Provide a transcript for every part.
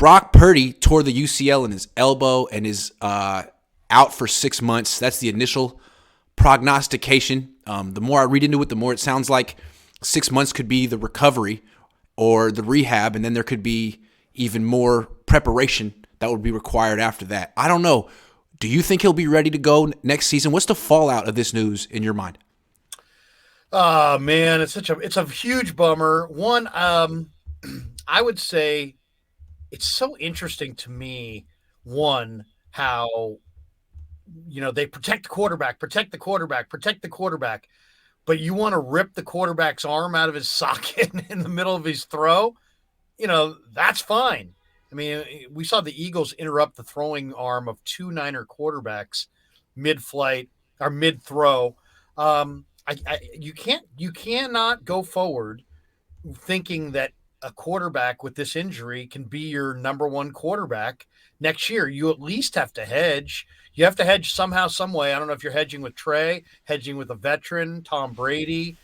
Brock Purdy tore the UCL in his elbow and is out for 6 months. That's the initial prognostication. The more I read into it, the more it sounds like 6 months could be the recovery or the rehab, and then there could be even more preparation that would be required after that. I don't know. Do you think he'll be ready to go next season? What's the fallout of this news in your mind? Oh man, it's a huge bummer. One, I would say it's so interesting to me. One, how they protect the quarterback, protect the quarterback, protect the quarterback, but you want to rip the quarterback's arm out of his socket in the middle of his throw. That's fine. I mean, we saw the Eagles interrupt the throwing arm of two Niner quarterbacks mid-flight or mid-throw. You cannot go forward thinking that a quarterback with this injury can be your number one quarterback next year. You at least have to hedge. You have to hedge somehow, some way. I don't know if you're hedging with Trey, hedging with a veteran, Tom Brady,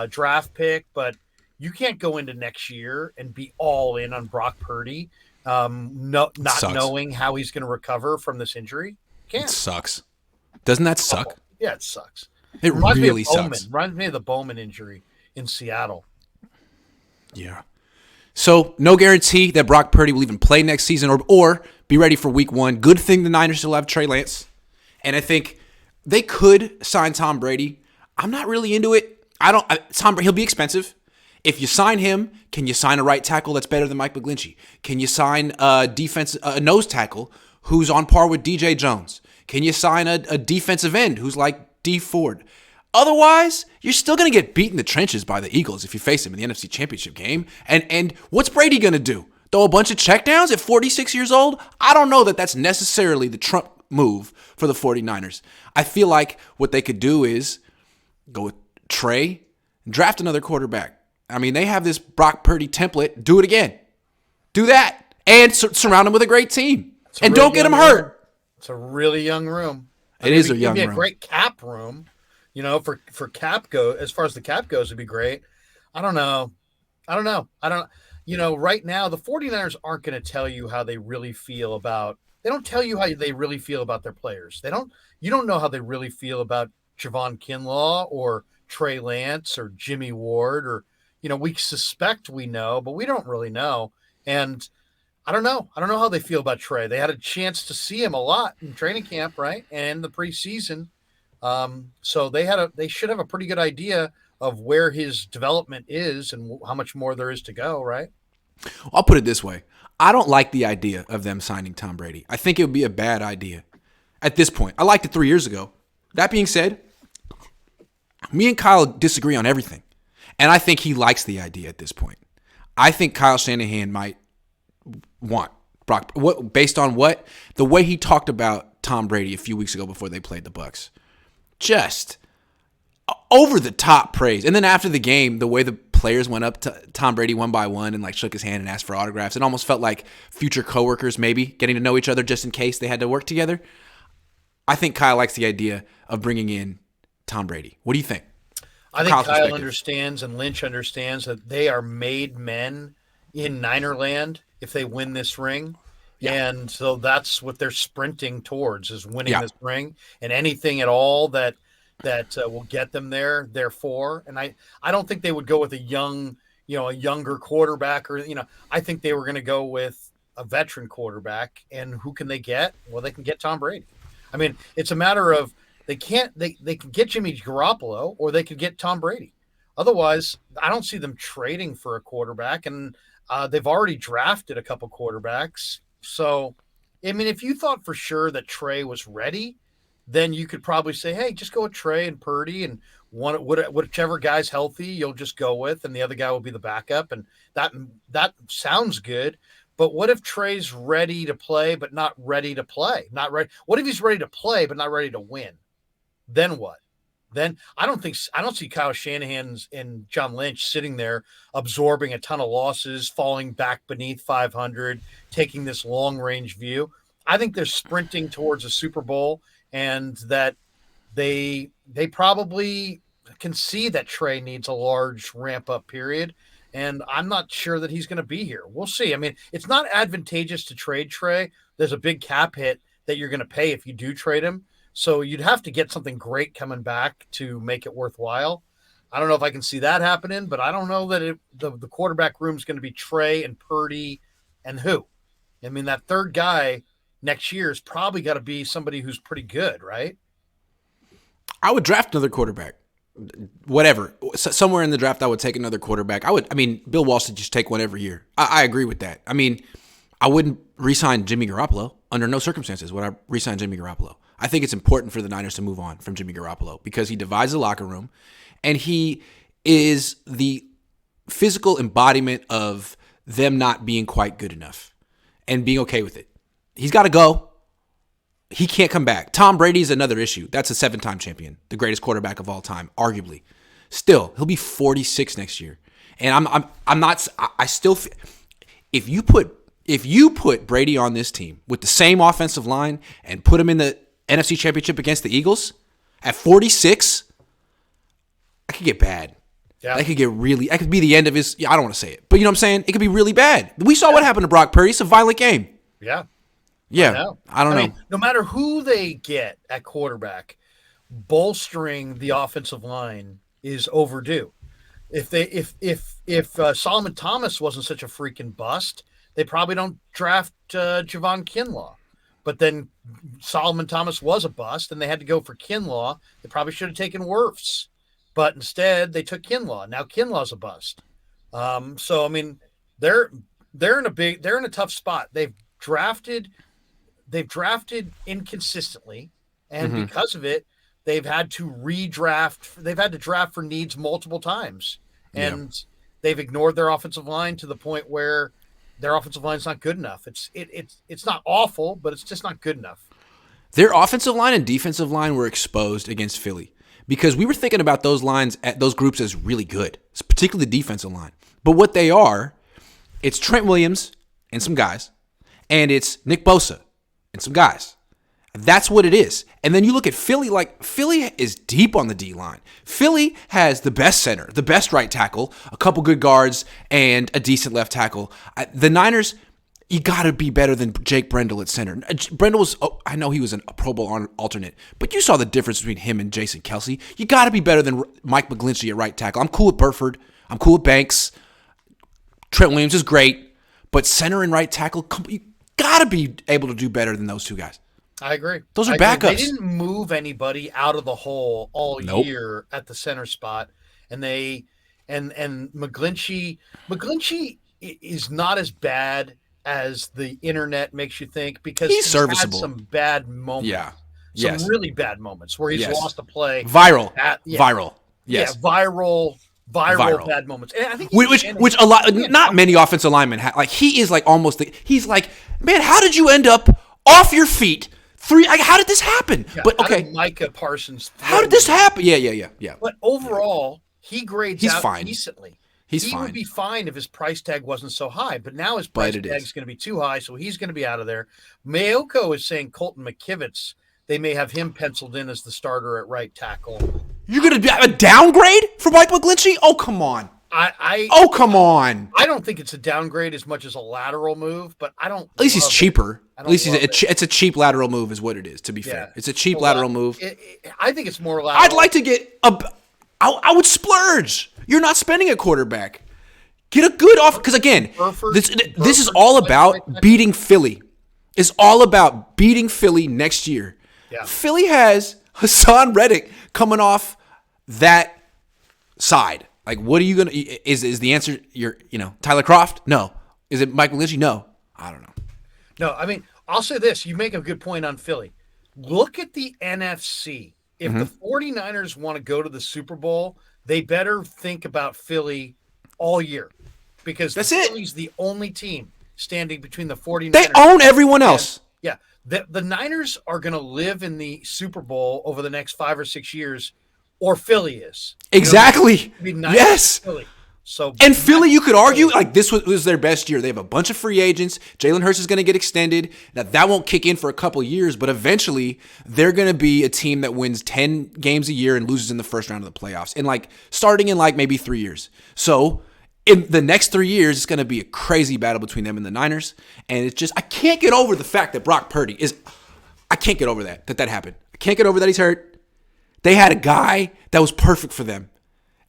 draft pick, but you can't go into next year and be all in on Brock Purdy, not knowing how he's going to recover from this injury. It sucks. Doesn't that suck? Yeah, it sucks. It reminds really me of Bowman. sucks. Reminds me of the Bowman injury in Seattle. Yeah. So no guarantee that Brock Purdy will even play next season or be ready for week one. Good thing the Niners still have Trey Lance. And I think they could sign Tom Brady. I'm not really into it. He'll be expensive. If you sign him, can you sign a right tackle that's better than Mike McGlinchey? Can you sign a nose tackle who's on par with DJ Jones? Can you sign a defensive end who's like D Ford? Otherwise, you're still going to get beat in the trenches by the Eagles if you face them in the NFC Championship game. And what's Brady going to do? Throw a bunch of checkdowns at 46 years old? I don't know that that's necessarily the Trump move for the 49ers. I feel like what they could do is go with Trey, draft another quarterback. I mean, they have this Brock Purdy template. Do it again. Do that. And surround him with a great team. And don't get him hurt. It's a really young room. It is a young room. It'd be a great cap room. For cap as far as the cap goes, it'd be great. I don't know. Right now, the 49ers aren't going to tell you how they really feel about, they don't tell you how they really feel about their players. You don't know how they really feel about Javon Kinlaw or Trey Lance or Jimmy Ward or, we suspect we know, but we don't really know. And I don't know. I don't know how they feel about Trey. They had a chance to see him a lot in training camp, right? And the preseason. So they should have a pretty good idea of where his development is and how much more there is to go, right? I'll put it this way. I don't like the idea of them signing Tom Brady. I think it would be a bad idea at this point. I liked it 3 years ago. That being said, me and Kyle disagree on everything. And I think he likes the idea at this point. I think Kyle Shanahan might want Brock, based on the way he talked about Tom Brady a few weeks ago before they played the Bucs. Just over the top praise. And then after the game, the way the players went up to Tom Brady one by one and like shook his hand and asked for autographs, it almost felt like future coworkers maybe getting to know each other just in case they had to work together. I think Kyle likes the idea of bringing in Tom Brady. What do you think? I think Kyle understands and Lynch understands that they are made men in Ninerland if they win this ring. Yeah. And so that's what they're sprinting towards is winning this ring, and anything at all that will get them there, therefore. And I don't think they would go with a younger quarterback or, I think they were going to go with a veteran quarterback. And who can they get? Well, they can get Tom Brady. I mean, it's a matter of they can get Jimmy Garoppolo or they could get Tom Brady. Otherwise, I don't see them trading for a quarterback, and they've already drafted a couple quarterbacks. So, I mean, if you thought for sure that Trey was ready, then you could probably say, hey, just go with Trey and Purdy, and whichever guy's healthy, you'll just go with, and the other guy will be the backup. And that sounds good. But what if Trey's ready to play, but not ready to play? Not ready. What if he's ready to play, but not ready to win? Then what? Then I don't see Kyle Shanahan and John Lynch sitting there absorbing a ton of losses, falling back beneath 500, taking this long range view. I think they're sprinting towards a Super Bowl, and that they probably can see that Trey needs a large ramp up period, and I'm not sure that he's going to be here. We'll see. I mean, it's not advantageous to trade Trey. There's a big cap hit that you're going to pay if you do trade him. So you'd have to get something great coming back to make it worthwhile. I don't know if I can see that happening, but I don't know that the quarterback room is going to be Trey and Purdy and who. I mean, that third guy next year is probably got to be somebody who's pretty good, right? I would draft another quarterback. Whatever. Somewhere in the draft, I would take another quarterback. Bill Walsh should just take one every year. I agree with that. I mean, I wouldn't re-sign Jimmy Garoppolo. Under no circumstances would I re-sign Jimmy Garoppolo. I think it's important for the Niners to move on from Jimmy Garoppolo because he divides the locker room and he is the physical embodiment of them not being quite good enough and being okay with it. He's got to go. He can't come back. Tom Brady is another issue. That's a 7-time champion, the greatest quarterback of all time, arguably. Still, he'll be 46 next year. And I'm not. I still. If you put Brady on this team with the same offensive line and put him in the NFC Championship against the Eagles at 46, I could get bad. Yeah. That could be the end of his. I don't want to say it, but you know what I'm saying. It could be really bad. We saw what happened to Brock Purdy. It's a violent game. Yeah. Yeah, I don't know. No matter who they get at quarterback, bolstering the offensive line is overdue. If Solomon Thomas wasn't such a freaking bust, they probably don't draft Javon Kinlaw. But then Solomon Thomas was a bust, and they had to go for Kinlaw. They probably should have taken Wirfs, but instead they took Kinlaw. Now Kinlaw's a bust. So I mean, they're in a tough spot. They've drafted inconsistently, and because of it, they've had to redraft. They've had to draft for needs multiple times, and they've ignored their offensive line to the point where their offensive line is not good enough. It's not awful, but it's just not good enough. Their offensive line and defensive line were exposed against Philly because we were thinking about those lines at those groups as really good, particularly the defensive line. But what they are, it's Trent Williams and some guys, and it's Nick Bosa and some guys. That's what it is. And then you look at Philly, Philly is deep on the D-line. Philly has the best center, the best right tackle, a couple good guards, and a decent left tackle. The Niners, you got to be better than Jake Brendel at center. Brendel was, I know he was a Pro Bowl alternate, but you saw the difference between him and Jason Kelsey. You got to be better than Mike McGlinchey at right tackle. I'm cool with Burford. I'm cool with Banks. Trent Williams is great, but center and right tackle, you got to be able to do better than those two guys. I agree. Those are backups. They didn't move anybody out of the hole all year at the center spot, and McGlinchey is not as bad as the internet makes you think because he's serviceable. Had some bad moments. Yeah. Some really bad moments where he's lost a play. Viral. Viral. Yes. Yeah, viral bad moments. And I think which a lot, not many offensive linemen have. Like he is like almost. He's like, man, how did you end up off your feet? How did this happen? Yeah, but okay, Micah Parsons. How did this happen? Yeah. But overall, he grades out fine. decently. He would be fine if his price tag wasn't so high, but now his price tag is going to be too high, so he's going to be out of there. Mayoko is saying Colton McKivitz. They may have him penciled in as the starter at right tackle. You're going to have a downgrade for Mike McGlinchey? Oh, come on. Come on. I don't think it's a downgrade as much as a lateral move, but I don't. At least he's cheaper. At least it's a cheap lateral move, is what it is. To be fair, it's a cheap lateral move. I think it's more lateral. I'd like to get I would splurge. You're not spending a quarterback. Get a good offer, because again, this is all about beating Philly. It's all about beating Philly next year. Yeah. Philly has Hassan Reddick coming off that side. Like, what are you gonna? Is the answer Tyler Kroft? No. Is it Mike McGlinchey? No. I don't know. No, I mean, I'll say this. You make a good point on Philly. Look at the NFC. If the 49ers want to go to the Super Bowl, they better think about Philly all year, because Philly's the only team standing between the 49ers. They own everyone else. Yeah. The Niners are going to live in the Super Bowl over the next 5 or 6 years, or Philly is. Exactly. Yes. Philly. And Philly, you could argue, like, this was their best year. They have a bunch of free agents. Jalen Hurts is going to get extended. That won't kick in for a couple years, but eventually they're going to be a team that wins 10 games a year and loses in the first round of the playoffs, starting in maybe 3 years. So in the next 3 years, it's going to be a crazy battle between them and the Niners. And it's just, I can't get over the fact that Brock Purdy is, I can't get over that happened. I can't get over that he's hurt. They had a guy that was perfect for them,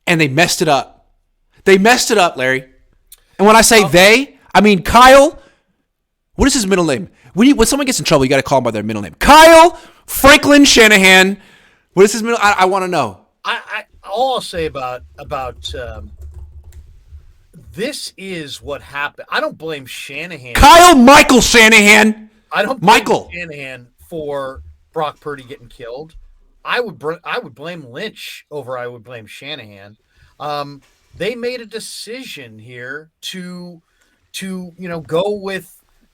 and they messed it up. They messed it up, Larry. And when I say they, I mean Kyle. What is his middle name? When someone gets in trouble, you got to call them by their middle name. Kyle Franklin Shanahan. What is his middle? I want to know. All I'll say about this is what happened. I don't blame Shanahan. Kyle Michael Shanahan. I don't blame Shanahan for Brock Purdy getting killed. I would blame Lynch over I would blame Shanahan. They made a decision here to go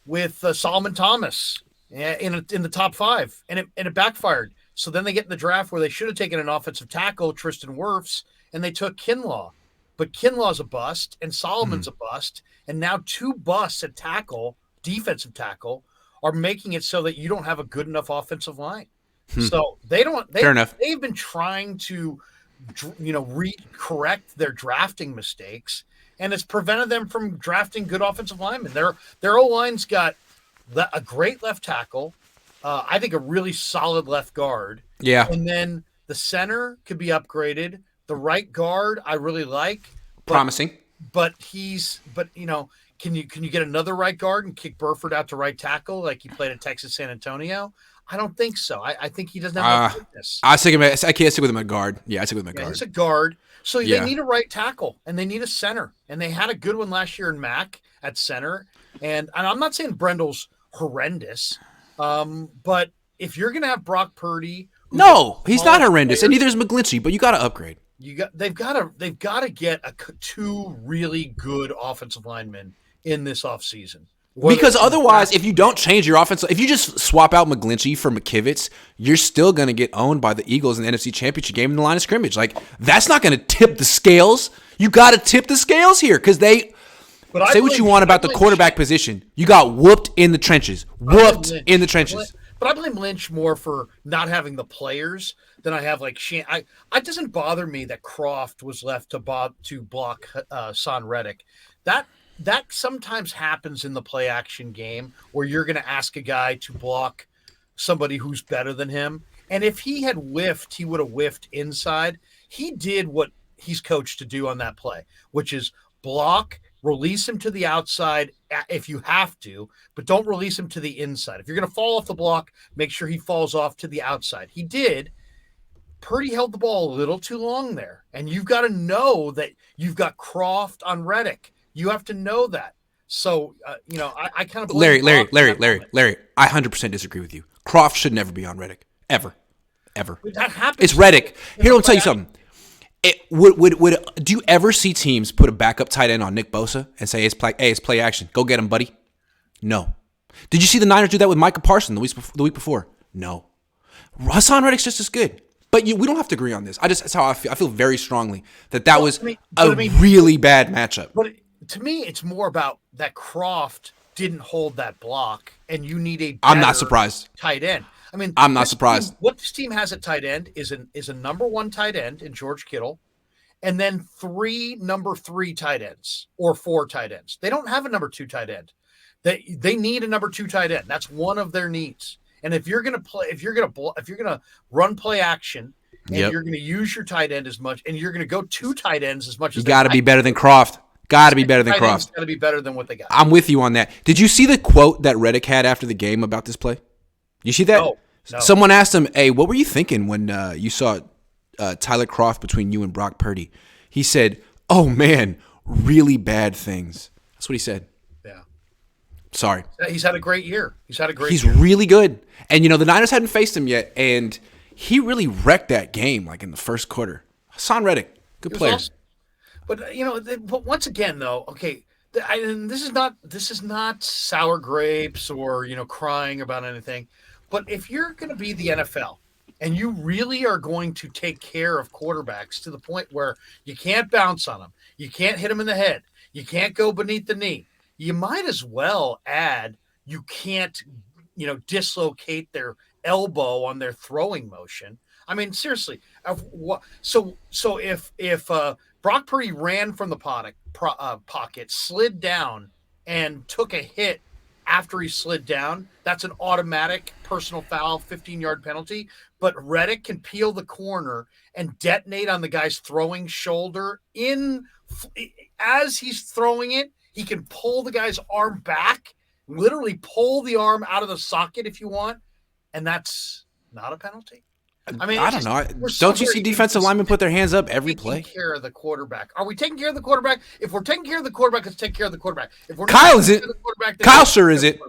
with Solomon Thomas in the top 5, and it backfired. So then they get in the draft where they should have taken an offensive tackle, Tristan Wirfs, and they took Kinlaw. But Kinlaw's a bust, and Solomon's a bust, and now 2 busts at tackle, defensive tackle, are making it so that you don't have a good enough offensive line. So fair enough. They've been trying to, correct their drafting mistakes, and it's prevented them from drafting good offensive linemen. Their O-line's got a great left tackle, I think a really solid left guard. Yeah. And then the center could be upgraded. The right guard I really like. Promising. But can you get another right guard and kick Burford out to right tackle like he played at Texas San Antonio? I don't think so. I think he doesn't have fitness. I can't stick with him at guard. Yeah, I stick with him at guard. He's a guard. So they need a right tackle and they need a center. And they had a good one last year in Mack at center. And I'm not saying Brendel's horrendous, but if you're going to have Brock Purdy, no, he's not horrendous, and neither is McGlinchey. But you got to upgrade. They've got to get 2 really good offensive linemen in this offseason. Because otherwise, if you don't change your offense, if you just swap out McGlinchey for McKivitz, you're still going to get owned by the Eagles in the NFC Championship game in the line of scrimmage. Like, that's not going to tip the scales. You got to tip the scales here because say what you want about the quarterback position. You got whooped in the trenches. In the trenches. But I blame Lynch more for not having the players than I have like Shane. It doesn't bother me that Croft was left to block Son Reddick. That sometimes happens in the play action game where you're going to ask a guy to block somebody who's better than him. And if he had whiffed, he would have whiffed inside. He did what he's coached to do on that play, which is block, release him to the outside if you have to, but don't release him to the inside. If you're going to fall off the block, make sure he falls off to the outside. He did. Purdy held the ball a little too long there. And you've got to know that you've got Croft on Reddick. You have to know that. So, I kind of Larry, I 100% disagree with you. Croft should never be on Reddick. Ever. That happens. It's Reddick. Here, I'll tell you something. Do you ever see teams put a backup tight end on Nick Bosa and say, it's play action. Go get him, buddy? No. Did you see the Niners do that with Micah Parsons the week before? No. Hassan Reddick's just as good. But we don't have to agree on this. That's how I feel. I feel very strongly that was a really bad matchup. But to me, it's more about that Croft didn't hold that block, and you need a better I'm not surprised. Tight end. I mean, I'm not surprised. What this team has at tight end is a number 1 tight end in George Kittle, and then 3 number 3 tight ends or 4 tight ends. They don't have a number 2 tight end. They need a number 2 tight end. That's one of their needs. And if you're going to run play action, and you're going to use your tight end as much, and you're going to go 2 tight ends as much as you got to be better than Croft. Got to be better than Croft. Got to be better than what they got. I'm with you on that. Did you see the quote that Reddick had after the game about this play? You see that? No. Someone asked him, "Hey, what were you thinking when you saw Tyler Croft between you and Brock Purdy?" He said, "Oh man, really bad things." That's what he said. Yeah. Sorry. He's had a great year. He's really good. And the Niners hadn't faced him yet, and he really wrecked that game like in the first quarter. Hassan Reddick, good player. Awesome. But but once again, though, okay, and this is not sour grapes or crying about anything. But if you're going to be the NFL and you really are going to take care of quarterbacks to the point where you can't bounce on them, you can't hit them in the head, you can't go beneath the knee, you might as well add you can't dislocate their elbow on their throwing motion. I mean, seriously. So if Brock Purdy ran from the pocket, slid down, and took a hit after he slid down. That's an automatic personal foul, 15-yard penalty. But Reddick can peel the corner and detonate on the guy's throwing shoulder. As he's throwing it, he can pull the guy's arm back, literally pull the arm out of the socket if you want, and that's not a penalty. I mean, I don't know. Don't you see defensive linemen put their hands up every play? Taking care of the quarterback. Are we taking care of the quarterback? If we're taking care of the quarterback, let's take care of the quarterback. If we're Kyle is it? Kyle sure is it.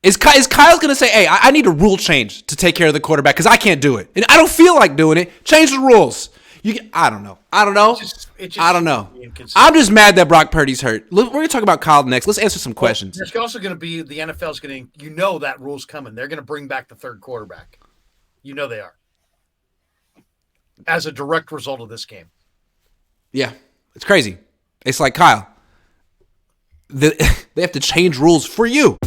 Is Kyle's going to say, hey, I need a rule change to take care of the quarterback because I can't do it. And I don't feel like doing it. Change the rules. I don't know. I don't know. I'm just mad that Brock Purdy's hurt. We're going to talk about Kyle next. Let's answer some questions. There's also going to be, the NFL's going to, that rule's coming. They're going to bring back the third quarterback. They are. As a direct result of this game. Yeah, it's crazy. It's like, Kyle, they have to change rules for you.